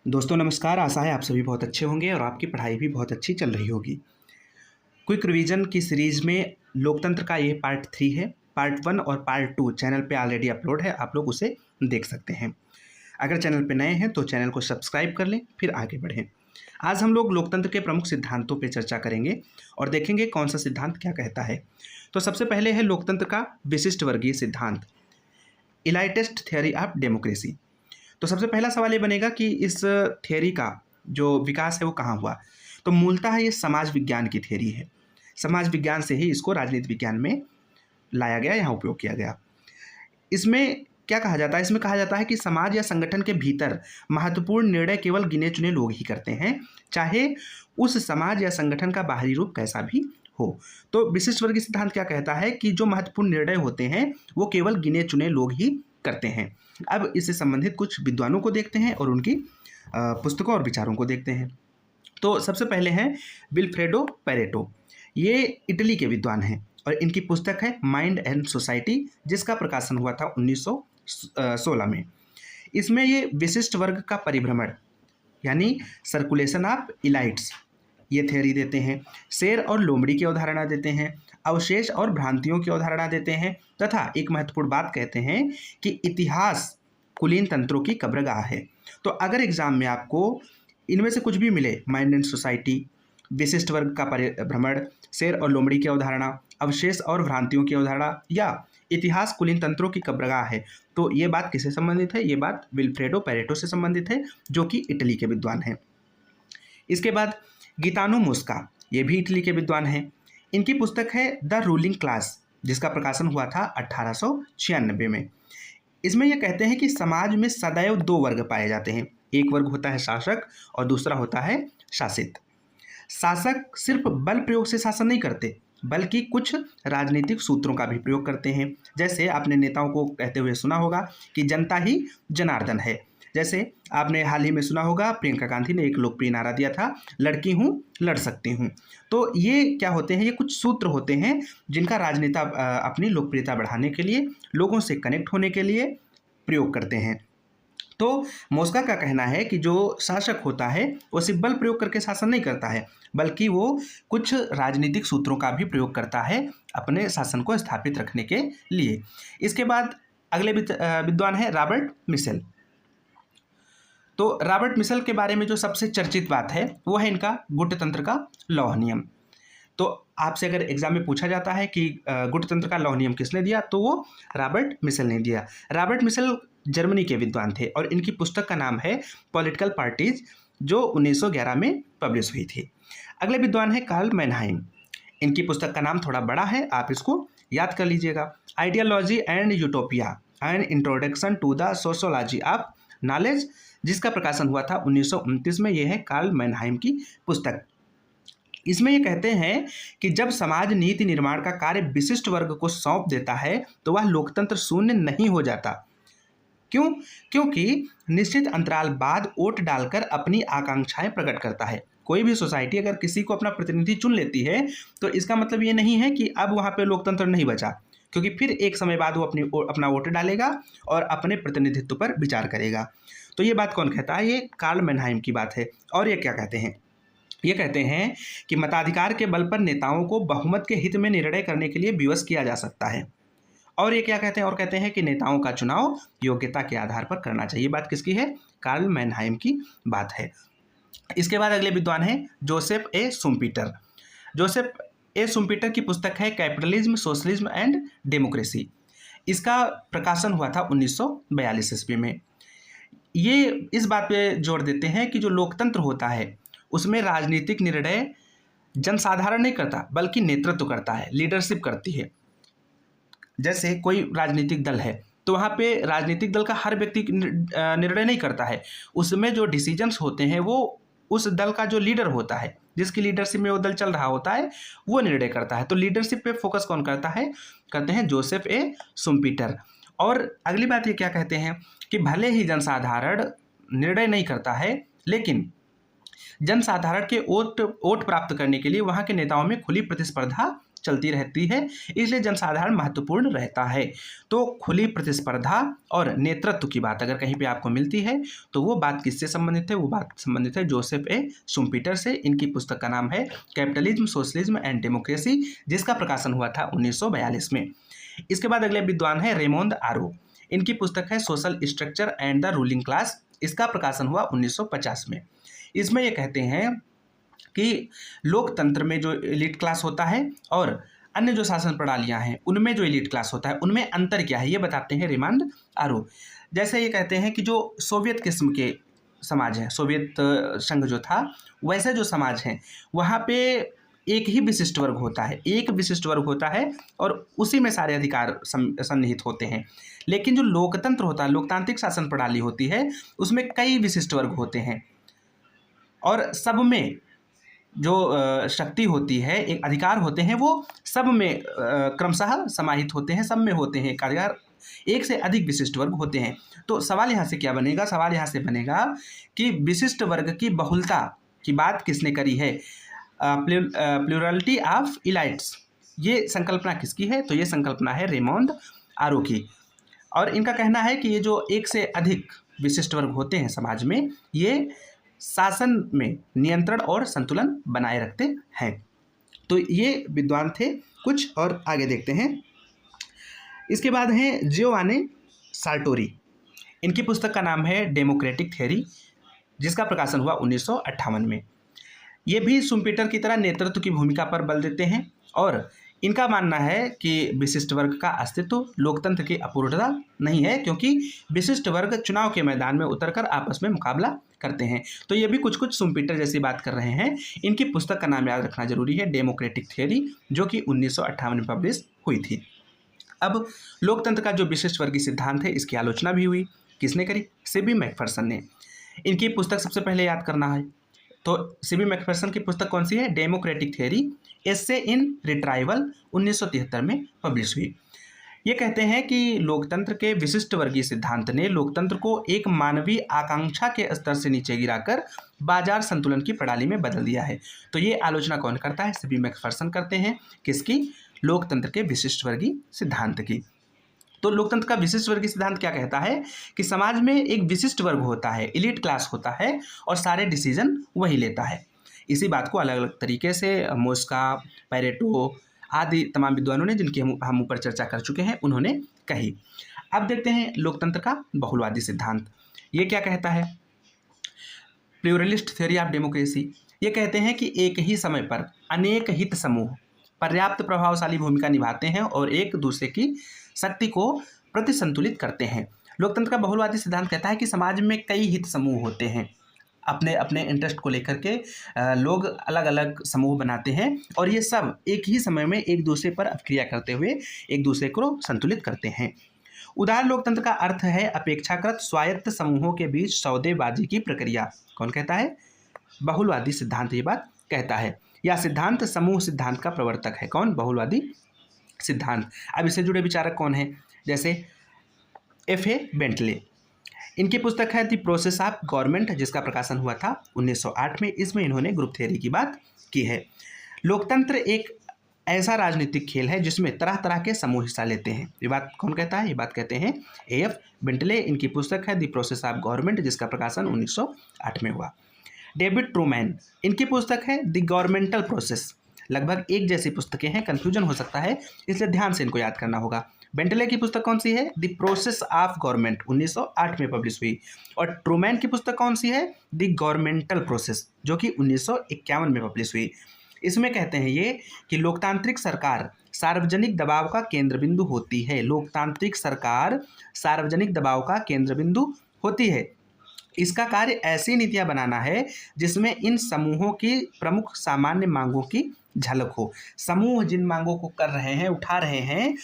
दोस्तों नमस्कार। आशा है आप सभी बहुत अच्छे होंगे और आपकी पढ़ाई भी बहुत अच्छी चल रही होगी। क्विक रिवीजन की सीरीज़ में लोकतंत्र का ये पार्ट 3 है। पार्ट 1 और पार्ट 2 चैनल पे ऑलरेडी अपलोड है, आप लोग उसे देख सकते हैं। अगर चैनल पे नए हैं तो चैनल को सब्सक्राइब कर लें, फिर आगे बढ़ें। आज हम लोग लोकतंत्र के प्रमुख सिद्धांतों पे चर्चा करेंगे और देखेंगे कौन सा सिद्धांत क्या कहता है। तो सबसे पहले है लोकतंत्र का विशिष्ट वर्गीय सिद्धांत, इलाइटेस्ट थ्योरी ऑफ डेमोक्रेसी। तो सबसे पहला सवाल ये बनेगा कि इस थियरी का जो विकास है वो कहाँ हुआ। तो मूलतः ये समाज विज्ञान की थियरी है। समाज विज्ञान से ही इसको राजनीति विज्ञान में लाया गया, यहाँ उपयोग किया गया। इसमें क्या कहा जाता है? इसमें कहा जाता है कि समाज या संगठन के भीतर महत्वपूर्ण निर्णय केवल गिने चुने लोग ही करते हैं, चाहे उस समाज या संगठन का बाहरी रूप कैसा भी हो। तो विशिष्ट वर्गीय सिद्धांत क्या कहता है कि जो महत्वपूर्ण निर्णय होते हैं वो केवल गिने चुने लोग ही करते हैं। अब इससे संबंधित कुछ विद्वानों को देखते हैं और उनकी पुस्तकों और विचारों को देखते हैं। तो सबसे पहले हैं विल्फ्रेडो पेरेटो। ये इटली के विद्वान हैं और इनकी पुस्तक है माइंड एंड सोसाइटी, जिसका प्रकाशन हुआ था 1916 में। इसमें ये विशिष्ट वर्ग का परिभ्रमण यानी सर्कुलेशन ऑफ इलाइट्स ये थ्योरी देते हैं, शेर और लोमड़ी की अवधारणा देते हैं, अवशेष और भ्रांतियों की अवधारणा देते हैं, तथा एक महत्वपूर्ण बात कहते हैं कि इतिहास कुलीन तंत्रों की कब्रगाह है। तो अगर एग्जाम में आपको इनमें से कुछ भी मिले, माइंड एंड सोसाइटी, विशिष्ट वर्ग का परिभ्रमण, शेर और लोमड़ी की अवधारणा, अवशेष और भ्रांतियों की अवधारणा या इतिहास कुलीन तंत्रों की कब्रगाह है, तो ये बात किससे संबंधित है? ये बात विल्फ्रेडो पेरेटो से संबंधित है, जो कि इटली के विद्वान हैं। इसके बाद गीतानो मोस्का, ये भी इटली के विद्वान हैं। इनकी पुस्तक है द रूलिंग क्लास, जिसका प्रकाशन हुआ था 1896 में। इसमें यह कहते हैं कि समाज में सदैव दो वर्ग पाए जाते हैं। एक वर्ग होता है शासक और दूसरा होता है शासित। शासक सिर्फ बल प्रयोग से शासन नहीं करते, बल्कि कुछ राजनीतिक सूत्रों का भी प्रयोग करते हैं। जैसे आपने नेताओं को कहते हुए सुना होगा कि जनता ही जनार्दन है। जैसे आपने हाल ही में सुना होगा प्रियंका गांधी ने एक लोकप्रिय नारा दिया था, लड़की हूँ लड़ सकती हूँ। तो ये क्या होते हैं? ये कुछ सूत्र होते हैं जिनका राजनेता अपनी लोकप्रियता बढ़ाने के लिए, लोगों से कनेक्ट होने के लिए प्रयोग करते हैं। तो मोस्का का कहना है कि जो शासक होता है वो सिर्फ बल प्रयोग करके शासन नहीं करता है, बल्कि वो कुछ राजनीतिक सूत्रों का भी प्रयोग करता है अपने शासन को स्थापित रखने के लिए। इसके बाद अगले विद्वान है रॉबर्ट मिशेल। तो रॉबर्ट मिशेल के बारे में जो सबसे चर्चित बात है वो है इनका गुटतंत्र का लौह नियम। तो आपसे अगर एग्जाम में पूछा जाता है कि गुटतंत्र का लौह नियम किसने दिया, तो वो रॉबर्ट मिशेल ने दिया। रॉबर्ट मिशेल जर्मनी के विद्वान थे और इनकी पुस्तक का नाम है पॉलिटिकल पार्टीज, जो 1911 में पब्लिश हुई थी। अगले विद्वान है कार्ल मैनहाइम। इनकी पुस्तक का नाम थोड़ा बड़ा है, आप इसको याद कर लीजिएगा। Ideology and utopia and introduction to the sociology of knowledge, जिसका प्रकाशन हुआ था 1929 में। यह है कार्ल मैनहाइम की पुस्तक। इसमें ये कहते हैं कि जब समाज नीति निर्माण का कार्य विशिष्ट वर्ग को सौंप देता है तो वह लोकतंत्र शून्य नहीं हो जाता। क्यों? क्योंकि निश्चित अंतराल बाद वोट डालकर अपनी आकांक्षाएं प्रकट करता है। कोई भी सोसाइटी अगर किसी को अपना प्रतिनिधि चुन लेती है तो इसका मतलब ये नहीं है कि अब वहाँ पे लोकतंत्र नहीं बचा, क्योंकि फिर एक समय बाद वो अपना वोट डालेगा और अपने प्रतिनिधित्व पर विचार करेगा। तो ये बात कौन कहता है? ये कार्ल मैनहाइम की बात है। और ये क्या कहते हैं? ये कहते हैं कि मताधिकार के बल पर नेताओं को बहुमत के हित में निर्णय करने के लिए विवश किया जा सकता है। और ये क्या कहते हैं? और कहते हैं कि नेताओं का चुनाव योग्यता के आधार पर करना चाहिए। बात किसकी है? कार्ल मैनहाइम की बात है। इसके बाद अगले विद्वान हैं जोसेफ ए शुम्पीटर। जोसेफ ए शुम्पीटर की पुस्तक है कैपिटलिज्म, सोशलिज्म एंड डेमोक्रेसी। इसका प्रकाशन हुआ था 1942 ईस्वी में। ये इस बात पे जोर देते हैं कि जो लोकतंत्र होता है उसमें राजनीतिक निर्णय जनसाधारण नहीं करता, बल्कि नेतृत्व करता है, लीडरशिप करती है। जैसे कोई राजनीतिक दल है तो वहाँ पे राजनीतिक दल का हर व्यक्ति निर्णय नहीं करता है, उसमें जो डिसीजंस होते हैं वो उस दल का जो लीडर होता है, जिसकी लीडरशिप में वो दल चल रहा होता है, वो निर्णय करता है। तो लीडरशिप पे फोकस कौन करता है? करते हैं जोसेफ ए शुम्पीटर। और अगली बात ये क्या कहते हैं कि भले ही जनसाधारण निर्णय नहीं करता है, लेकिन जनसाधारण के वोट प्राप्त करने के लिए वहाँ के नेताओं में खुली प्रतिस्पर्धा चलती रहती है, इसलिए जनसाधारण महत्वपूर्ण रहता है। तो खुली प्रतिस्पर्धा और नेतृत्व की बात अगर कहीं पे आपको मिलती है तो वो बात किससे संबंधित है? वो बात संबंधित है जोसेफ ए शुम्पीटर से। इनकी पुस्तक का नाम है कैपिटलिज्म, सोशलिज्म एंड डेमोक्रेसी, जिसका प्रकाशन हुआ था 1942 में। इसके बाद अगले विद्वान है रेमोंड आरो। इनकी पुस्तक है social structure and the ruling class, इसका प्रकाशन हुआ 1950 में। इसमें ये कहते हैं कि लोकतंत्र में जो एलिट क्लास होता है और अन्य जो शासन प्रणालियां हैं उनमें जो एलिट क्लास होता है उनमें अंतर क्या है, ये बताते हैं रेमोंड आरो। जैसे ये कहते हैं कि जो सोवियत किस्म के समाज है, सोवियत संघ जो था, वैसे जो समाज है वहाँ पे एक ही विशिष्ट वर्ग होता है, एक विशिष्ट वर्ग होता है और उसी में सारे अधिकार सन्निहित होते हैं। लेकिन जो लोकतंत्र होता है, लोकतांत्रिक शासन प्रणाली होती है, उसमें कई विशिष्ट वर्ग होते हैं और सब में जो शक्ति होती है, एक अधिकार होते हैं, वो सब में क्रमशः समाहित होते हैं, सब में होते हैं अधिकार, एक से अधिक विशिष्ट वर्ग होते हैं। तो सवाल यहाँ से क्या बनेगा? सवाल यहाँ से बनेगा कि विशिष्ट वर्ग की बहुलता की बात किसने करी है? प्लूरलिटी ऑफ इलाइट्स, ये संकल्पना किसकी है? तो ये संकल्पना है रेमोंड आरो की। और इनका कहना है कि ये जो एक से अधिक विशिष्ट वर्ग होते हैं समाज में, ये शासन में नियंत्रण और संतुलन बनाए रखते हैं। तो ये विद्वान थे कुछ, और आगे देखते हैं। इसके बाद हैं जियोवानी सार्टोरी। इनकी पुस्तक का नाम है डेमोक्रेटिक थ्योरी, जिसका प्रकाशन हुआ 1958 में। ये भी शुम्पीटर की तरह नेतृत्व की भूमिका पर बल देते हैं और इनका मानना है कि विशिष्ट वर्ग का अस्तित्व लोकतंत्र की अपूर्णता नहीं है, क्योंकि विशिष्ट वर्ग चुनाव के मैदान में उतरकर आपस में मुकाबला करते हैं। तो ये भी कुछ कुछ शुम्पीटर जैसी बात कर रहे हैं। इनकी पुस्तक का नाम याद रखना जरूरी है, डेमोक्रेटिक थ्योरी, जो कि 1958 में पब्लिश हुई थी। अब लोकतंत्र का जो विशिष्ट वर्गीय सिद्धांत है, इसकी आलोचना भी हुई। किसने करी? सीबी मैकफरसन ने। इनकी पुस्तक सबसे पहले याद करना है, तो सीबी मैकफरसन की पुस्तक कौन सी है? डेमोक्रेटिक थ्योरी, एस्से इन रिट्राइवल, 1973 में पब्लिश हुई। ये कहते हैं कि लोकतंत्र के विशिष्ट वर्गीय सिद्धांत ने लोकतंत्र को एक मानवीय आकांक्षा के स्तर से नीचे गिराकर बाजार संतुलन की प्रणाली में बदल दिया है। तो ये आलोचना कौन करता है? सीबी मैकफरसन करते हैं। किसकी? लोकतंत्र के विशिष्ट वर्गीय सिद्धांत की। तो लोकतंत्र का विशिष्ट वर्गीय सिद्धांत क्या कहता है कि समाज में एक विशिष्ट वर्ग होता है, एलिट क्लास होता है, और सारे डिसीजन वही लेता है। इसी बात को अलग अलग तरीके से मोस्का, पैरेटो आदि तमाम विद्वानों ने, जिनकी हम ऊपर चर्चा कर चुके हैं, उन्होंने कही। अब देखते हैं लोकतंत्र का बहुलवादी सिद्धांत। ये क्या कहता है? Pluralist theory of democracy. ये कहते हैं कि एक ही समय पर अनेक हित समूह पर्याप्त प्रभावशाली भूमिका निभाते हैं और एक दूसरे की शक्ति को प्रतिसंतुलित करते हैं। लोकतंत्र का बहुलवादी सिद्धांत कहता है कि समाज में कई हित समूह होते हैं, अपने अपने इंटरेस्ट को लेकर के लोग अलग अलग समूह बनाते हैं और ये सब एक ही समय में एक दूसरे पर अभिक्रिया करते हुए एक दूसरे को संतुलित करते हैं। उदार लोकतंत्र का अर्थ है अपेक्षाकृत स्वायत्त समूहों के बीच सौदेबाजी की प्रक्रिया। कौन कहता है? बहुलवादी सिद्धांत ये बात कहता है। यह सिद्धांत समूह सिद्धांत का प्रवर्तक है। कौन? बहुलवादी सिद्धांत। अब इससे जुड़े विचारक कौन है? जैसे F.A. बेंटले। इनकी पुस्तक है द प्रोसेस ऑफ गवर्नमेंट, जिसका प्रकाशन हुआ था 1908 में। इसमें इन्होंने ग्रुप थ्योरी की बात की है। लोकतंत्र एक ऐसा राजनीतिक खेल है जिसमें तरह तरह के समूह हिस्सा लेते हैं। ये बात कौन कहता है? ये बात कहते हैं A.F. बेंटले। इनकी पुस्तक है द प्रोसेस ऑफ गवर्नमेंट, जिसका प्रकाशन 1908 में हुआ। David Truman. इनकी पुस्तक है द गवर्नमेंटल प्रोसेस। लगभग एक जैसी पुस्तकें हैं, कन्फ्यूजन हो सकता है, इसलिए ध्यान से इनको याद करना होगा। बेंटले की पुस्तक कौन सी है? द प्रोसेस ऑफ गवर्नमेंट, 1908 में पब्लिश हुई। और ट्रूमैन की पुस्तक कौन सी है? द गवर्नमेंटल प्रोसेस, जो कि 1951 में पब्लिश हुई। इसमें कहते हैं ये कि लोकतांत्रिक सरकार सार्वजनिक दबाव का केंद्र बिंदु होती है। लोकतांत्रिक सरकार सार्वजनिक दबाव का केंद्र बिंदु होती है। इसका कार्य ऐसी नीतियां बनाना है जिसमें इन समूहों की प्रमुख सामान्य मांगों की झलक हो। समूह जिन मांगों को कर रहे हैं, उठा रहे हैं,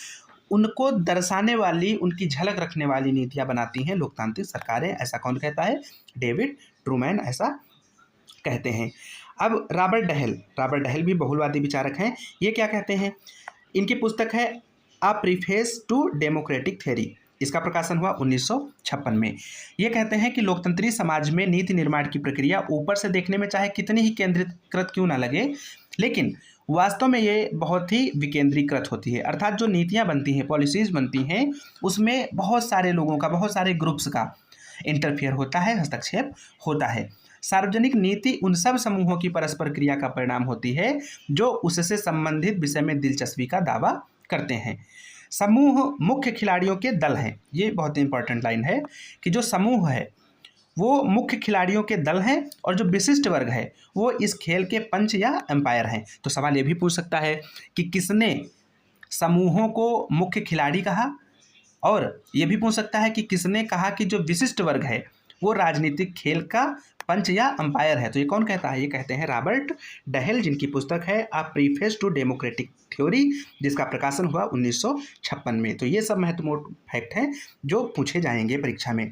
उनको दर्शाने वाली, उनकी झलक रखने वाली नीतियां बनाती हैं लोकतांत्रिक सरकारें। ऐसा कौन कहता है? डेविड ट्रूमैन ऐसा कहते हैं। अब रॉबर्ट डहेल भी बहुलवादी विचारक हैं। ये क्या कहते हैं? इनकी पुस्तक है अ प्रीफेस टू डेमोक्रेटिक थ्योरी, इसका प्रकाशन हुआ 1956 में। ये कहते हैं कि लोकतंत्री समाज में नीति निर्माण की प्रक्रिया ऊपर से देखने में चाहे कितनी ही केंद्रीकृत क्यों ना लगे, लेकिन वास्तव में ये बहुत ही विकेंद्रीकृत होती है, अर्थात जो नीतियाँ बनती हैं, पॉलिसीज़ बनती हैं, उसमें बहुत सारे लोगों का, बहुत सारे ग्रुप्स का इंटरफेयर होता है, हस्तक्षेप होता है। सार्वजनिक नीति उन सब समूहों की परस्पर क्रिया का परिणाम होती है जो उससे संबंधित विषय में दिलचस्पी का दावा करते हैं। समूह मुख्य खिलाड़ियों के दल हैं। ये बहुत इंपॉर्टेंट लाइन है कि जो समूह है वो मुख्य खिलाड़ियों के दल हैं और जो विशिष्ट वर्ग है वो इस खेल के पंच या एम्पायर हैं। तो सवाल ये भी पूछ सकता है कि किसने समूहों को मुख्य खिलाड़ी कहा, और ये भी पूछ सकता है कि किसने कहा कि जो विशिष्ट वर्ग है वो राजनीतिक खेल का पंच या अंपायर है। तो ये कौन कहता है? ये कहते हैं रॉबर्ट डहेल, जिनकी पुस्तक है अ प्रीफेस टू डेमोक्रेटिक थ्योरी, जिसका प्रकाशन हुआ 1956 में। तो ये सब महत्वपूर्ण फैक्ट हैं जो पूछे जाएंगे परीक्षा में।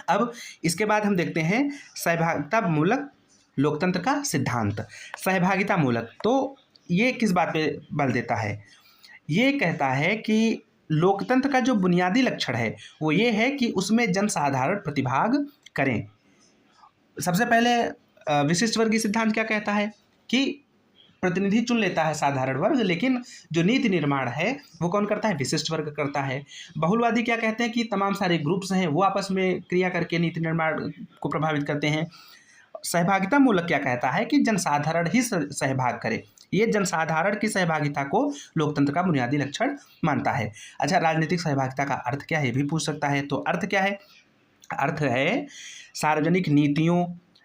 अब इसके बाद हम देखते हैं सहभागिता मूलक लोकतंत्र का सिद्धांत। सहभागिता मूलक, तो ये किस बात पे बल देता है? ये कहता है कि लोकतंत्र का जो बुनियादी लक्षण है वो ये है कि उसमें जनसाधारण प्रतिभाग करें। सबसे पहले विशिष्ट वर्गीय सिद्धांत क्या कहता है कि प्रतिनिधि चुन लेता है साधारण वर्ग, लेकिन जो नीति निर्माण है वो कौन करता है? विशिष्ट वर्ग करता है। बहुलवादी क्या कहते हैं कि तमाम सारे ग्रुप्स हैं वो आपस में क्रिया करके नीति निर्माण को प्रभावित करते हैं। सहभागिता मूलक क्या कहता है कि जनसाधारण ही सहभाग करे। ये जनसाधारण की सहभागिता को लोकतंत्र का बुनियादी लक्षण मानता है। अच्छा, राजनीतिक सहभागिता का अर्थ क्या है? ये भी पूछ सकता है। तो अर्थ क्या है? अर्थ है सार्वजनिक नीतियों,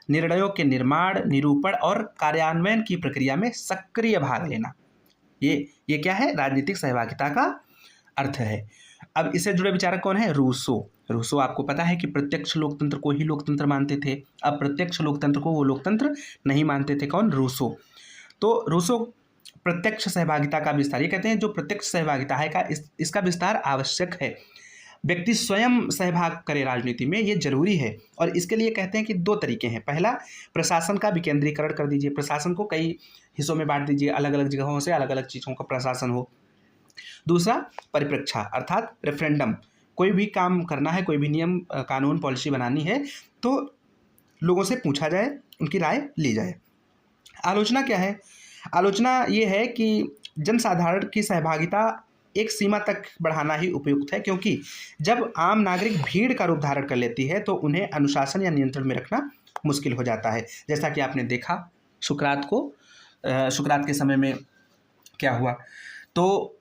निर्णयों के निर्माण, निरूपण और कार्यान्वयन की प्रक्रिया में सक्रिय भाग लेना। ये क्या है? राजनीतिक सहभागिता का अर्थ है। अब इससे जुड़े विचारक कौन है? रूसो आपको पता है कि प्रत्यक्ष लोकतंत्र को ही लोकतंत्र मानते थे, अप्रत्यक्ष लोकतंत्र को वो लोकतंत्र नहीं मानते थे। कौन? रूसो। तो रूसो प्रत्यक्ष सहभागिता का विस्तार, ये कहते हैं जो प्रत्यक्ष सहभागिता है इसका विस्तार आवश्यक है। व्यक्ति स्वयं सहभाग करे राजनीति में, ये जरूरी है। और इसके लिए कहते हैं कि दो तरीके हैं। पहला, प्रशासन का विकेंद्रीकरण कर दीजिए, प्रशासन को कई हिस्सों में बांट दीजिए, अलग अलग जगहों से अलग अलग चीज़ों का प्रशासन हो। दूसरा, परिप्रेक्षा अर्थात रेफरेंडम। कोई भी काम करना है, कोई भी नियम कानून पॉलिसी बनानी है तो लोगों से पूछा जाए, उनकी राय ली जाए। आलोचना क्या है? आलोचना ये है कि जनसाधारण की सहभागिता एक सीमा तक बढ़ाना ही उपयुक्त है, क्योंकि जब आम नागरिक भीड़ का रूप धारण कर लेती है तो उन्हें अनुशासन या नियंत्रण में रखना मुश्किल हो जाता है। जैसा कि आपने देखा सुकरात के समय में क्या हुआ। तो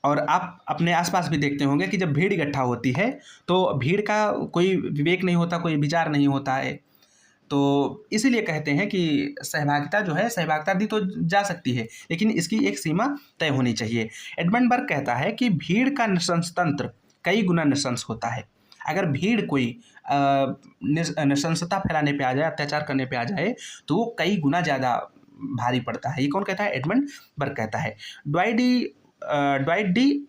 और आप अपने आसपास भी देखते होंगे कि जब भीड़ इकट्ठा होती है तो भीड़ का कोई विवेक नहीं होता, कोई विचार नहीं होता है। तो इसीलिए कहते हैं कि सहभागिता जो है, सहभागिता दी तो जा सकती है लेकिन इसकी एक सीमा तय होनी चाहिए। एडमंड बर्ग कहता है कि भीड़ का नृशंसतंत्र कई गुना नृशंस होता है। अगर भीड़ कोई नृशंसता फैलाने पे आ जाए, अत्याचार करने पे आ जाए, तो वो कई गुना ज़्यादा भारी पड़ता है। ये कौन कहता है? एडमंड बर्ग कहता है। ड्वाइट डी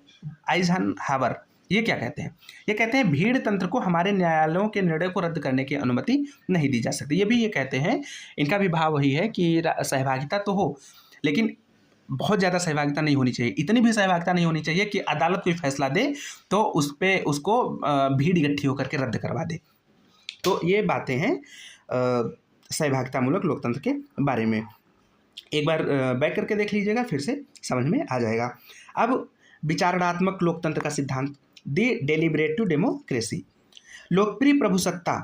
आइजनहावर ये क्या कहते हैं? ये कहते हैं भीड़ तंत्र को हमारे न्यायालयों के निर्णय को रद्द करने की अनुमति नहीं दी जा सकती। ये भी ये कहते हैं, इनका भी भाव वही है कि सहभागिता तो हो लेकिन बहुत ज़्यादा सहभागिता नहीं होनी चाहिए। इतनी भी सहभागिता नहीं होनी चाहिए कि अदालत कोई फैसला दे तो उसको भीड़ इकट्ठी होकर के रद्द करवा दे। तो ये बातें हैं सहभागिता मूलक लोकतंत्र के बारे में। एक बार बैक करके देख लीजिएगा, फिर से समझ में आ जाएगा। अब विचारणात्मक लोकतंत्र का सिद्धांत, दी डेलिब्रेटिव डेमोक्रेसी। लोकप्रिय प्रभुसत्ता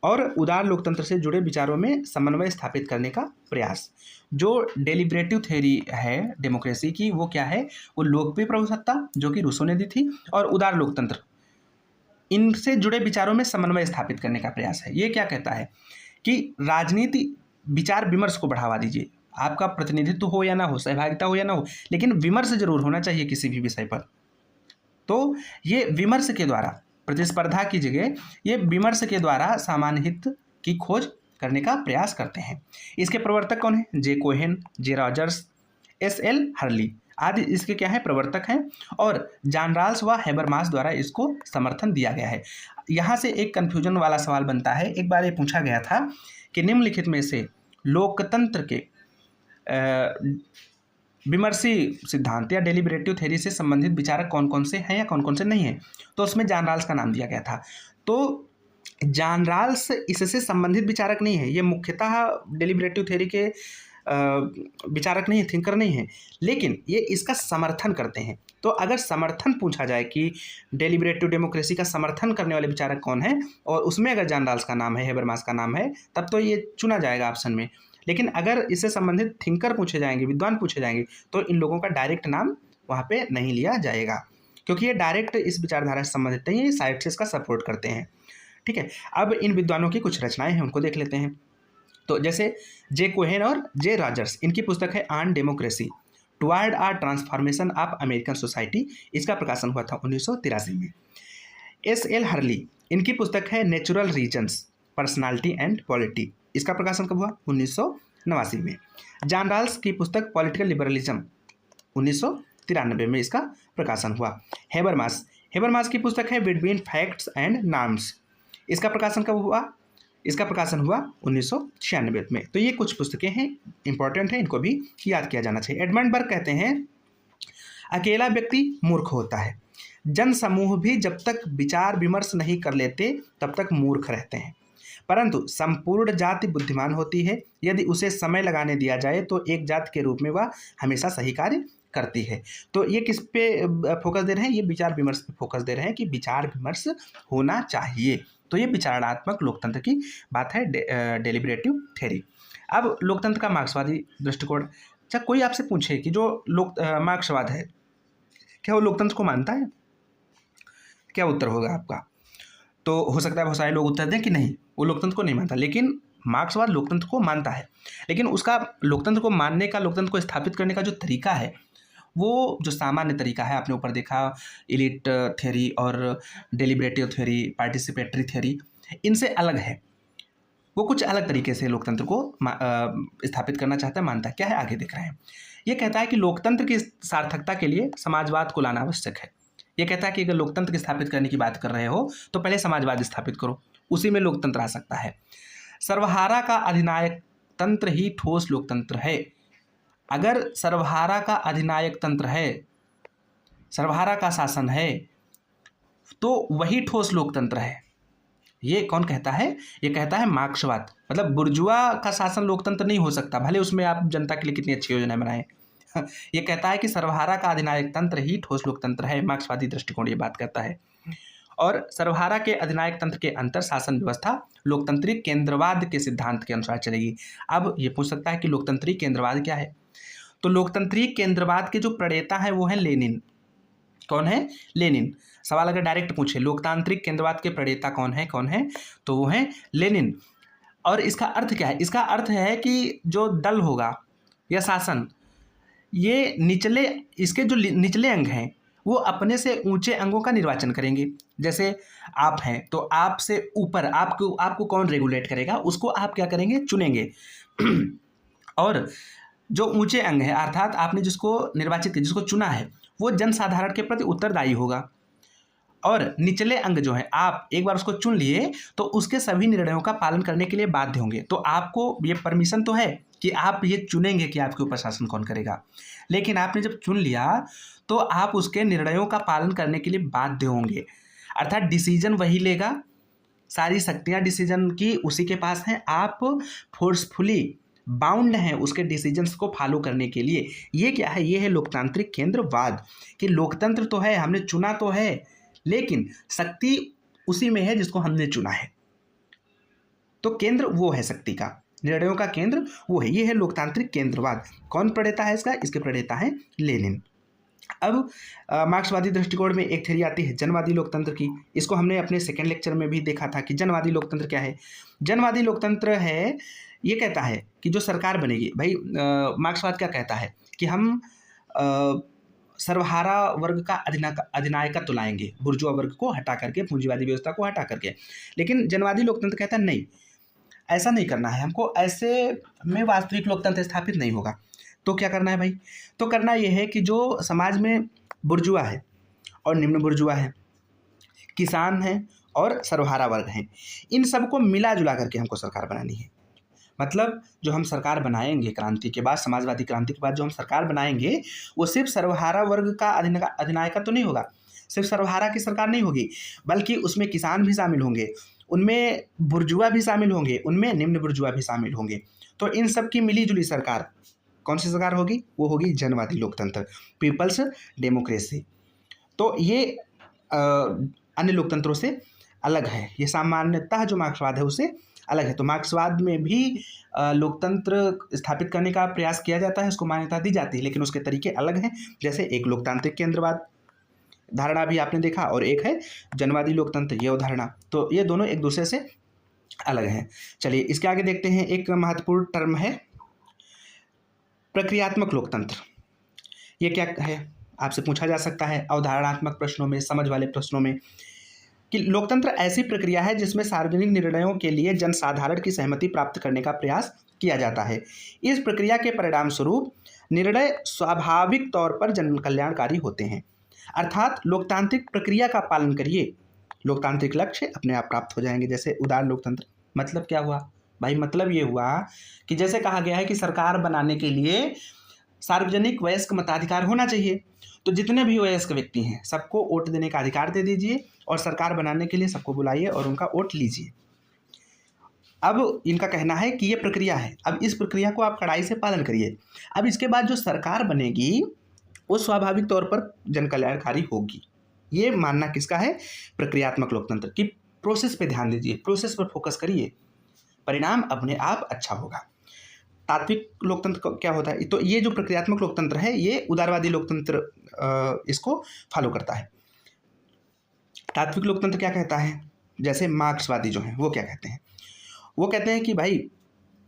और उदार लोकतंत्र से जुड़े विचारों में समन्वय स्थापित करने का प्रयास। जो डेलिब्रेटिव थ्योरी है डेमोक्रेसी की, वो क्या है? वो लोकप्रिय प्रभुसत्ता जो कि रूसो ने दी थी, और उदार लोकतंत्र, इनसे जुड़े विचारों में समन्वय स्थापित करने का प्रयास है। ये क्या कहता है कि राजनीति विचार विमर्श को बढ़ावा दीजिए। आपका प्रतिनिधित्व हो या ना हो, सहभागिता हो या ना हो, लेकिन विमर्श जरूर होना चाहिए किसी भी विषय पर। तो ये विमर्श के द्वारा, प्रतिस्पर्धा की जगह ये विमर्श के द्वारा सामान्य हित की खोज करने का प्रयास करते हैं। इसके प्रवर्तक कौन है? जे कोहेन, जे रॉजर्स, SL हर्ली आदि इसके क्या है? प्रवर्तक हैं। और जॉन राल्स व हेबरमास द्वारा इसको समर्थन दिया गया है। यहाँ से एक कन्फ्यूजन वाला सवाल बनता है। एक बार ये पूछा गया था कि निम्नलिखित में से लोकतंत्र के विमर्शी सिद्धांत या डेलिब्रेटिव थ्योरी से संबंधित विचारक कौन कौन से हैं या कौन कौन से नहीं हैं? तो उसमें जॉन राल्स का नाम दिया गया था। तो जॉन राल्स इससे संबंधित विचारक नहीं है, ये मुख्यतः डेलिब्रेटिव थ्योरी के विचारक नहीं है, थिंकर नहीं है, लेकिन ये इसका समर्थन करते हैं। तो अगर समर्थन पूछा जाए कि डेलिब्रेटिव डेमोक्रेसी का समर्थन करने वाले विचारक कौन है, और उसमें अगर जॉन रॉल्स का नाम है, हेबरमास का नाम है, तब तो ये चुना जाएगा ऑप्शन में। लेकिन अगर इससे संबंधित थिंकर पूछे जाएंगे, विद्वान पूछे जाएंगे, तो इन लोगों का डायरेक्ट नाम वहाँ पे नहीं लिया जाएगा, क्योंकि ये डायरेक्ट इस विचारधारा से संबंधित नहीं है, ये साइड से इसका सपोर्ट करते हैं। ठीक है, अब इन विद्वानों की कुछ रचनाएं हैं, उनको देख लेते हैं। तो जैसे जे कोहेन और जे रॉजर्स, इनकी पुस्तक है on democracy toward a transformation of American society, इसका प्रकाशन हुआ था 1983 में। एस.एल. हर्ली, इनकी पुस्तक है natural reasons personality and polity, इसका प्रकाशन कब हुआ? 1989 में। जॉन रॉल्स की पुस्तक पॉलिटिकल लिबरलिज्म 1993 में इसका प्रकाशन हुआ। हेबरमास की पुस्तक है बिटवीन फैक्ट्स एंड नॉर्म्स, इसका प्रकाशन कब हुआ? इसका प्रकाशन हुआ 1996 में। तो ये कुछ पुस्तकें हैं, इंपॉर्टेंट है, इनको भी याद किया जाना चाहिए। एडमंड बर्ग कहते हैं अकेला व्यक्ति मूर्ख होता है, जन समूह भी जब तक विचार विमर्श नहीं कर लेते तब तक मूर्ख रहते हैं, परंतु संपूर्ण जाति बुद्धिमान होती है, यदि उसे समय लगाने दिया जाए तो एक जाति के रूप में वह हमेशा सही कार्य करती है। तो ये किस पे फोकस दे रहे हैं? ये विचार विमर्श पे फोकस दे रहे हैं कि विचार विमर्श होना चाहिए। तो ये विचारणात्मक लोकतंत्र की बात है, डेलिब्रेटिव थ्योरी। अब लोकतंत्र का मार्क्सवादी दृष्टिकोण, अच्छा कोई आपसे पूछे कि जो मार्क्सवाद है, क्या वो लोकतंत्र को मानता है? क्या उत्तर होगा आपका? तो हो सकता है बहुत सारे लोग उत्तर दें कि नहीं, वो लोकतंत्र को नहीं मानता, लेकिन मार्क्सवाद लोकतंत्र को मानता है। लेकिन उसका लोकतंत्र को मानने का, लोकतंत्र को स्थापित करने का जो तरीका है, वो जो सामान्य तरीका है, आपने ऊपर देखा एलिट थ्योरी और डेलिब्रेटिव थ्योरी, पार्टिसिपेटरी थ्योरी, इनसे अलग है। वो कुछ अलग तरीके से लोकतंत्र को स्थापित करना चाहता है, मानता है। क्या है आगे देख रहे हैं। ये कहता है कि लोकतंत्र की सार्थकता के लिए समाजवाद को लाना आवश्यक है। ये कहता है कि अगर लोकतंत्र की स्थापित करने की बात कर रहे हो तो पहले समाजवाद स्थापित करो, उसी में लोकतंत्र आ सकता है। सर्वहारा का अधिनायक तंत्र ही ठोस लोकतंत्र है। अगर सर्वहारा का अधिनायक तंत्र है, सर्वहारा का शासन है, तो वही ठोस लोकतंत्र है। ये कौन कहता है? ये कहता है मार्क्सवाद। मतलब बुर्जुआ का शासन लोकतंत्र नहीं हो सकता, भले उसमें आप जनता के लिए कितनी अच्छी योजनाएं बनाएं। ये कहता है कि सर्वहारा का अधिनायक तंत्र ही ठोस लोकतंत्र है, मार्क्सवादी दृष्टिकोण ये बात कहता है। और सर्वहारा के अधिनायक तंत्र के अंतर शासन व्यवस्था लोकतंत्रिक केंद्रवाद के सिद्धांत के अनुसार चलेगी। अब ये पूछ सकता है कि लोकतंत्रिक केंद्रवाद क्या है? तो लोकतंत्रिक केंद्रवाद के जो प्रणेता है वो है लेनिन। कौन है? लेनिन। सवाल अगर डायरेक्ट पूछे लोकतांत्रिक केंद्रवाद के प्रणेता कौन है, तो वो है लेनिन। और इसका अर्थ क्या है? इसका अर्थ है कि जो दल होगा या शासन, ये इसके जो निचले अंग हैं वो अपने से ऊंचे अंगों का निर्वाचन करेंगे। जैसे आप हैं तो आप से ऊपर आपको कौन रेगुलेट करेगा, उसको आप क्या करेंगे? चुनेंगे। और जो ऊंचे अंग है, अर्थात आपने जिसको निर्वाचित किया, जिसको चुना है, वो जनसाधारण के प्रति उत्तरदायी होगा। और निचले अंग जो है, आप एक बार उसको चुन लिए तो उसके सभी निर्णयों का पालन करने के लिए बाध्य होंगे। तो आपको ये परमिशन तो है कि आप ये चुनेंगे कि आपके ऊपर शासन कौन करेगा, लेकिन आपने जब चुन लिया तो आप उसके निर्णयों का पालन करने के लिए बाध्य होंगे। अर्थात डिसीजन वही लेगा, सारी शक्तियाँ डिसीजन की उसी के पास हैं, आप फोर्सफुली बाउंड हैं उसके डिसीजंस को फॉलो करने के लिए। ये क्या है? ये है लोकतांत्रिक केंद्रवाद, कि लोकतंत्र तो है, हमने चुना तो है, लेकिन शक्ति उसी में है जिसको हमने चुना है। तो केंद्र वो है, शक्ति का, निर्णयों का केंद्र वो है। ये है लोकतांत्रिक केंद्रवाद। कौन प्रणेता है इसका? इसके प्रणेता है लेनिन। अब मार्क्सवादी दृष्टिकोण में एक थ्योरी आती है जनवादी लोकतंत्र की। इसको हमने अपने सेकेंड लेक्चर में भी देखा था कि जनवादी लोकतंत्र क्या है। जनवादी लोकतंत्र है, ये कहता है कि जो सरकार बनेगी, भाई मार्क्सवाद क्या कहता है कि हम सर्वहारा वर्ग का अधिनायकत्व लाएंगे, बुर्जुआ वर्ग को हटा करके, पूंजीवादी व्यवस्था को हटा करके। लेकिन जनवादी लोकतंत्र कहता है नहीं, ऐसा नहीं करना है हमको, ऐसे में वास्तविक लोकतंत्र स्थापित नहीं होगा। तो क्या करना है भाई? तो करना यह है कि जो समाज में बुर्जुआ है और निम्न बुर्जुआ है, किसान हैं और सर्वहारा वर्ग हैं, इन सबको मिला जुला करके हमको सरकार बनानी है। मतलब जो हम सरकार बनाएंगे क्रांति के बाद, समाजवादी क्रांति के बाद जो हम सरकार बनाएंगे, वो सिर्फ सर्वहारा वर्ग का अधिनायकत्व तो नहीं होगा, सिर्फ सर्वहारा की सरकार नहीं होगी, बल्कि उसमें किसान भी शामिल होंगे, उनमें बुर्जुआ भी शामिल होंगे, उनमें निम्न बुर्जुआ भी शामिल होंगे। तो इन सब की मिली जुली सरकार कौन सी सरकार होगी? वो होगी जनवादी लोकतंत्र, पीपल्स डेमोक्रेसी। तो ये अन्य लोकतंत्रों से अलग है, ये सामान्यतः जो मार्क्सवाद है उससे अलग है। तो मार्क्सवाद में भी लोकतंत्र स्थापित करने का प्रयास किया जाता है, उसको मान्यता दी जाती है, लेकिन उसके तरीके अलग हैं। जैसे एक लोकतांत्रिक केंद्रवाद धारणा भी आपने देखा और एक है जनवादी लोकतंत्र, ये अवधारणा। तो ये दोनों एक दूसरे से अलग हैं। चलिए इसके आगे देखते हैं। एक महत्वपूर्ण टर्म है प्रक्रियात्मक लोकतंत्र। ये क्या है? आपसे पूछा जा सकता है अवधारणात्मक प्रश्नों में, समझ वाले प्रश्नों में, कि लोकतंत्र ऐसी प्रक्रिया है जिसमें सार्वजनिक निर्णयों के लिए जनसाधारण की सहमति प्राप्त करने का प्रयास किया जाता है। इस प्रक्रिया के परिणाम स्वरूप निर्णय स्वाभाविक तौर पर जन कल्याणकारी होते हैं। अर्थात लोकतांत्रिक प्रक्रिया का पालन करिए, लोकतांत्रिक लक्ष्य अपने आप प्राप्त हो जाएंगे। जैसे उदार लोकतंत्र, मतलब क्या हुआ भाई? मतलब ये हुआ कि जैसे कहा गया है कि सरकार बनाने के लिए सार्वजनिक वयस्क मताधिकार होना चाहिए, तो जितने भी वयस्क व्यक्ति हैं सबको वोट देने का अधिकार दे दीजिए और सरकार बनाने के लिए सबको बुलाइए और उनका वोट लीजिए। अब इनका कहना है कि ये प्रक्रिया है, अब इस प्रक्रिया को आप कड़ाई से पालन करिए। अब इसके बाद जो सरकार बनेगी वो स्वाभाविक तौर पर जन कल्याणकारी होगी। ये मानना किसका है? प्रक्रियात्मक लोकतंत्र की। प्रोसेस पे ध्यान दीजिए, प्रोसेस पर फोकस करिए, परिणाम अपने आप अच्छा होगा। तात्विक लोकतंत्र क्या होता है? तो ये जो प्रक्रियात्मक लोकतंत्र है ये उदारवादी लोकतंत्र इसको फॉलो करता है। तात्विक लोकतंत्र क्या कहता है? जैसे मार्क्सवादी जो हैं वो क्या कहते हैं? वो कहते हैं कि भाई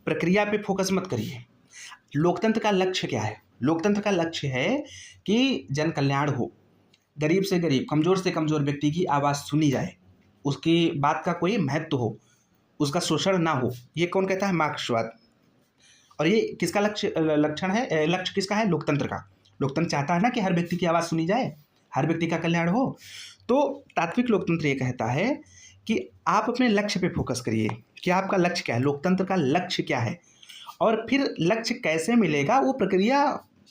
प्रक्रिया पे फोकस मत करिए। लोकतंत्र का लक्ष्य क्या है? लोकतंत्र का लक्ष्य है कि जन कल्याण हो, गरीब से गरीब, कमज़ोर से कमज़ोर व्यक्ति की आवाज़ सुनी जाए, उसकी बात का कोई महत्व हो, उसका शोषण ना हो। ये कौन कहता है? मार्क्सवाद। और ये किसका लक्षण है? लक्ष्य किसका है? लोकतंत्र का। लोकतंत्र चाहता है ना कि हर व्यक्ति की आवाज़ सुनी जाए, हर व्यक्ति का कल्याण हो। तो तात्विक लोकतंत्र ये कहता है कि आप अपने लक्ष्य पे फोकस करिए कि आपका लक्ष्य क्या है, लोकतंत्र का लक्ष्य क्या है, और फिर लक्ष्य कैसे मिलेगा वो प्रक्रिया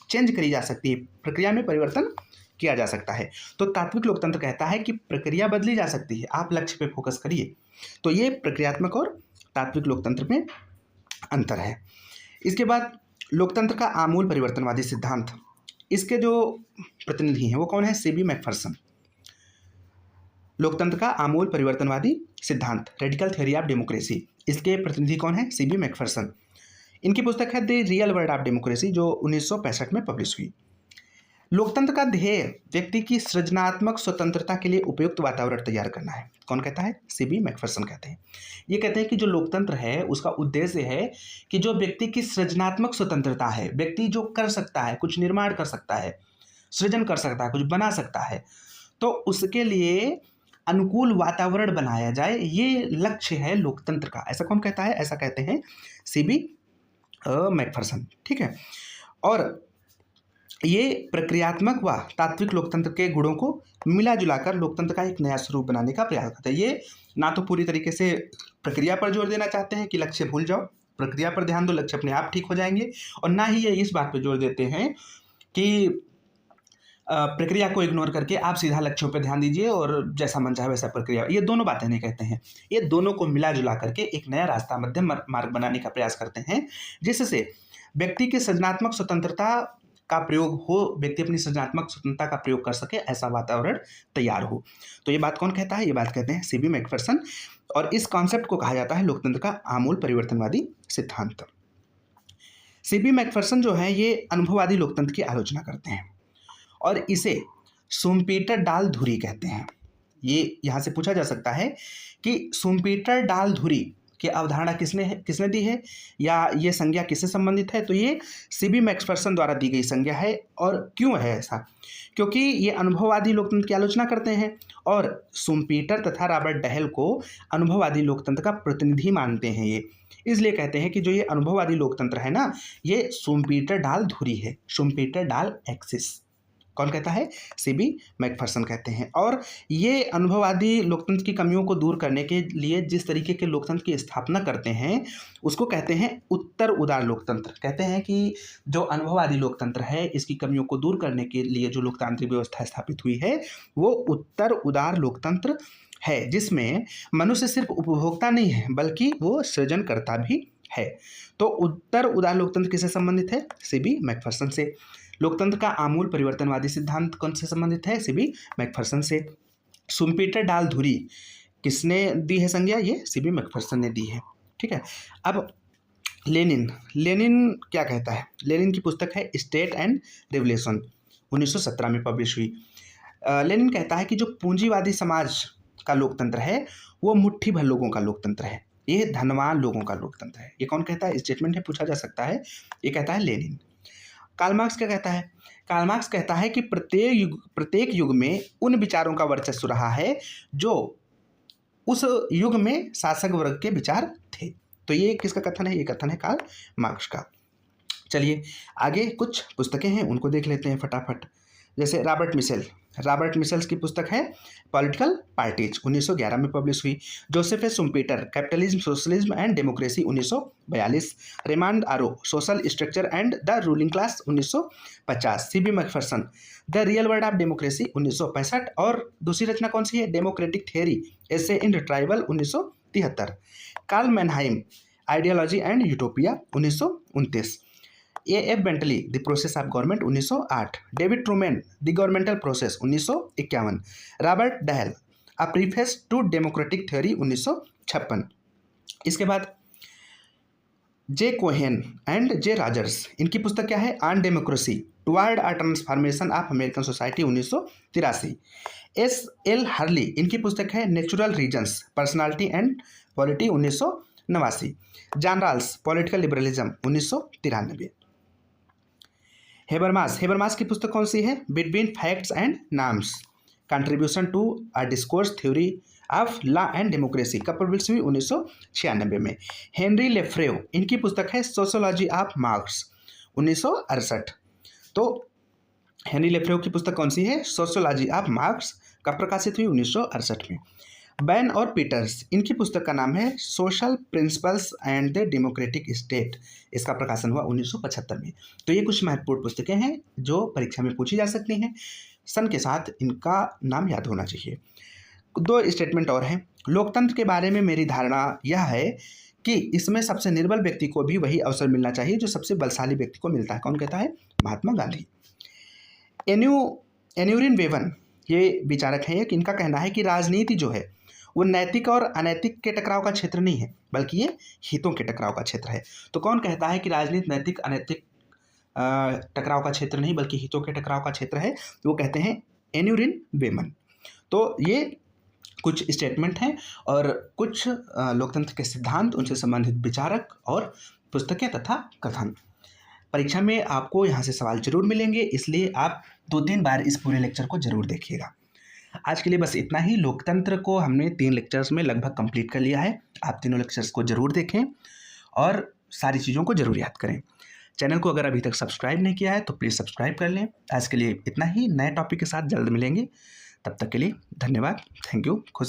चेंज करी जा सकती है, प्रक्रिया में परिवर्तन किया जा सकता है। तो तात्विक लोकतंत्र कहता है कि प्रक्रिया बदली जा सकती है, आप लक्ष्य पे फोकस करिए। तो ये प्रक्रियात्मक और तात्विक लोकतंत्र में अंतर है। इसके बाद लोकतंत्र का आमूल परिवर्तनवादी सिद्धांत, इसके जो प्रतिनिधि हैं वो कौन है? CB Macpherson. लोकतंत्र का आमूल परिवर्तनवादी सिद्धांत, रेडिकल थ्योरी ऑफ डेमोक्रेसी, इसके प्रतिनिधि कौन है? CB Macpherson. इनकी पुस्तक है the real world of democracy जो 1965 में पब्लिश हुई। लोकतंत्र का ध्येय व्यक्ति की सृजनात्मक स्वतंत्रता के लिए उपयुक्त वातावरण तैयार करना है। कौन कहता है? सीबी मैकफर्सन कहते हैं। ये कहते हैं कि जो लोकतंत्र है उसका उद्देश्य है कि जो व्यक्ति की सृजनात्मक स्वतंत्रता है, व्यक्ति जो कर सकता है, कुछ निर्माण कर सकता है, सृजन कर सकता है, कुछ बना सकता है, तो उसके लिए अनुकूल वातावरण बनाया जाए, ये लक्ष्य है लोकतंत्र का। ऐसा कौन कहता है? ऐसा कहते हैं सीबी मैकफर्सन। ठीक है। और ये प्रक्रियात्मक व तात्विक लोकतंत्र के गुणों को मिला जुलाकर लोकतंत्र का एक नया स्वरूप बनाने का प्रयास करता है। ये ना तो पूरी तरीके से प्रक्रिया पर जोर देना चाहते हैं कि लक्ष्य भूल जाओ, प्रक्रिया पर ध्यान दो, लक्ष्य अपने आप ठीक हो जाएंगे, और ना ही ये इस बात पर जोर देते हैं कि प्रक्रिया को इग्नोर करके आप सीधा लक्ष्यों पर ध्यान दीजिए और जैसा मन चाहे वैसा प्रक्रिया। ये दोनों बातें नहीं कहते हैं, ये दोनों को मिला जुला करके एक नया रास्ता, मध्यम मार्ग बनाने का प्रयास करते हैं, जिससे व्यक्ति की सृजनात्मक स्वतंत्रता का प्रयोग हो, व्यक्ति अपनी सृजनात्मक स्वतंत्रता का प्रयोग कर सके, ऐसा वातावरण तैयार हो। तो ये बात कौन कहता है? ये बात कहते हैं सीबी मैकफर्सन, और इस कॉन्सेप्ट को कहा जाता है लोकतंत्र का आमूल परिवर्तनवादी सिद्धांत। सीबी मैकफर्सन जो है ये अनुभववादी लोकतंत्र की आलोचना करते हैं और इसे सुम्पीटर डाल धुरी कहते हैं। ये यहाँ से पूछा जा सकता है कि सुम्पीटर डाल धुरी की अवधारणा किसने दी है, या ये संज्ञा किससे संबंधित है? तो ये सीबी मैकफर्सन द्वारा दी गई संज्ञा है। और क्यों है ऐसा? क्योंकि ये अनुभववादी लोकतंत्र की आलोचना करते हैं और सुम्पीटर तथा रॉबर्ट डहेल को अनुभववादी लोकतंत्र का प्रतिनिधि मानते हैं। ये इसलिए कहते हैं कि जो ये अनुभववादी लोकतंत्र है ना, ये सुम्पीटर डाल धुरी है, सुम्पीटर डाल एक्सिस। कौन कहता है? सीबी मैकफर्सन कहते हैं। और ये अनुभववादी लोकतंत्र की कमियों को दूर करने के लिए जिस तरीके के लोकतंत्र की स्थापना करते हैं उसको कहते हैं उत्तर उदार लोकतंत्र। कहते हैं कि जो अनुभववादी लोकतंत्र है इसकी कमियों को दूर करने के लिए जो लोकतांत्रिक व्यवस्था स्थापित हुई है वो उत्तर उदार लोकतंत्र है, जिसमें मनुष्य सिर्फ उपभोक्ता नहीं है बल्कि वो सृजनकर्ता भी है। तो उत्तर उदार लोकतंत्र किससे संबंधित है? सीबी मैकफरसन से। लोकतंत्र का आमूल परिवर्तनवादी सिद्धांत कौन से संबंधित है? सीबी मैकफरसन से। सुम्पीटर डाल धुरी किसने दी है संज्ञा? ये सीबी मैकफरसन ने दी है। ठीक है। अब लेनिन क्या कहता है? लेनिन की पुस्तक है स्टेट एंड रेवोल्यूशन, 1917 में पब्लिश हुई। लेनिन कहता है कि जो पूंजीवादी समाज का लोकतंत्र है वो मुट्ठी भर लोगों का लोकतंत्र है, ये धनवान लोगों का लोकतंत्र है। ये कौन कहता है? स्टेटमेंट है, पूछा जा सकता है। ये कहता है लेनिन। कार्ल मार्क्स क्या कहता है? कार्ल मार्क्स कहता है कि प्रत्येक युग में उन विचारों का वर्चस्व रहा है जो उस युग में शासक वर्ग के विचार थे। तो ये किसका कथन है? ये कथन है कार्ल मार्क्स का। चलिए आगे कुछ पुस्तकें हैं उनको देख लेते हैं फटाफट। जैसे रॉबर्ट मिशेल्स की पुस्तक है पॉलिटिकल पार्टीज, 1911 में पब्लिश हुई। Joseph Schumpeter capitalism, socialism and democracy, 1942। Raymond Aron social structure and the ruling class, 1950। CB Macpherson the real world of democracy, 1965। और दूसरी रचना कौन सी है? Democratic theory essay in retrieval, 1973। Karl Mannheim ideology and utopia, 1929। A.F. Bentley the process of government, 1908। David Truman the governmental process, 1951। Robert Dahl a preface to democratic theory, 1956। इसके बाद जे Cohen and J Rogers, इनकी पुस्तक क्या है? On democracy toward a transformation of American society, 1983। S.L. Hurley, इनकी पुस्तक है natural reasons personality and polity, 1989। John Rawls political liberalism, 1993। Habermas की पुस्तक कौन सी है? Between facts and norms contribution to a discourse theory of law and democracy, कब publish हुई? 1996 में। हेनरी लेफ्रेव, इनकी पुस्तक है सोशियोलॉजी ऑफ मार्क्स, 1968। तो हेनरी लेफ्रेव की पुस्तक कौन सी है? सोशियोलॉजी ऑफ मार्क्स, कब प्रकाशित हुई? 1968 में। बैन और पीटर्स, इनकी पुस्तक का नाम है social principles and the democratic state, इसका प्रकाशन हुआ 1975 में। तो ये कुछ महत्वपूर्ण पुस्तकें हैं जो परीक्षा में पूछी जा सकती हैं। सन के साथ इनका नाम याद होना चाहिए। दो स्टेटमेंट और हैं। लोकतंत्र के बारे में मेरी धारणा यह है कि इसमें सबसे निर्बल व्यक्ति को भी वही अवसर मिलना चाहिए जो सबसे बलशाली व्यक्ति को मिलता है। कौन कहता है? महात्मा गांधी। एन्यूरिन बेवन ये विचारक हैं कि इनका कहना है कि राजनीति जो है वो नैतिक और अनैतिक के टकराव का क्षेत्र नहीं है बल्कि ये हितों के टकराव का क्षेत्र है। तो कौन कहता है कि राजनीति नैतिक अनैतिक टकराव का क्षेत्र नहीं बल्कि हितों के टकराव का क्षेत्र है? तो वो कहते हैं एन्यूरिन बेमन। तो ये कुछ स्टेटमेंट हैं और कुछ लोकतंत्र के सिद्धांत, उनसे संबंधित विचारक और पुस्तकें तथा कथन। परीक्षा में आपको यहाँ से सवाल जरूर मिलेंगे, इसलिए आप 2-3 बार इस पूरे लेक्चर को जरूर देखिएगा। आज के लिए बस इतना ही। लोकतंत्र को हमने 3 लेक्चर्स में लगभग कंप्लीट कर लिया है। आप तीनों लेक्चर्स को जरूर देखें और सारी चीज़ों को जरूर याद करें। चैनल को अगर अभी तक सब्सक्राइब नहीं किया है तो प्लीज़ सब्सक्राइब कर लें। आज के लिए इतना ही। नए टॉपिक के साथ जल्द मिलेंगे। तब तक के लिए धन्यवाद। Thank you. खुश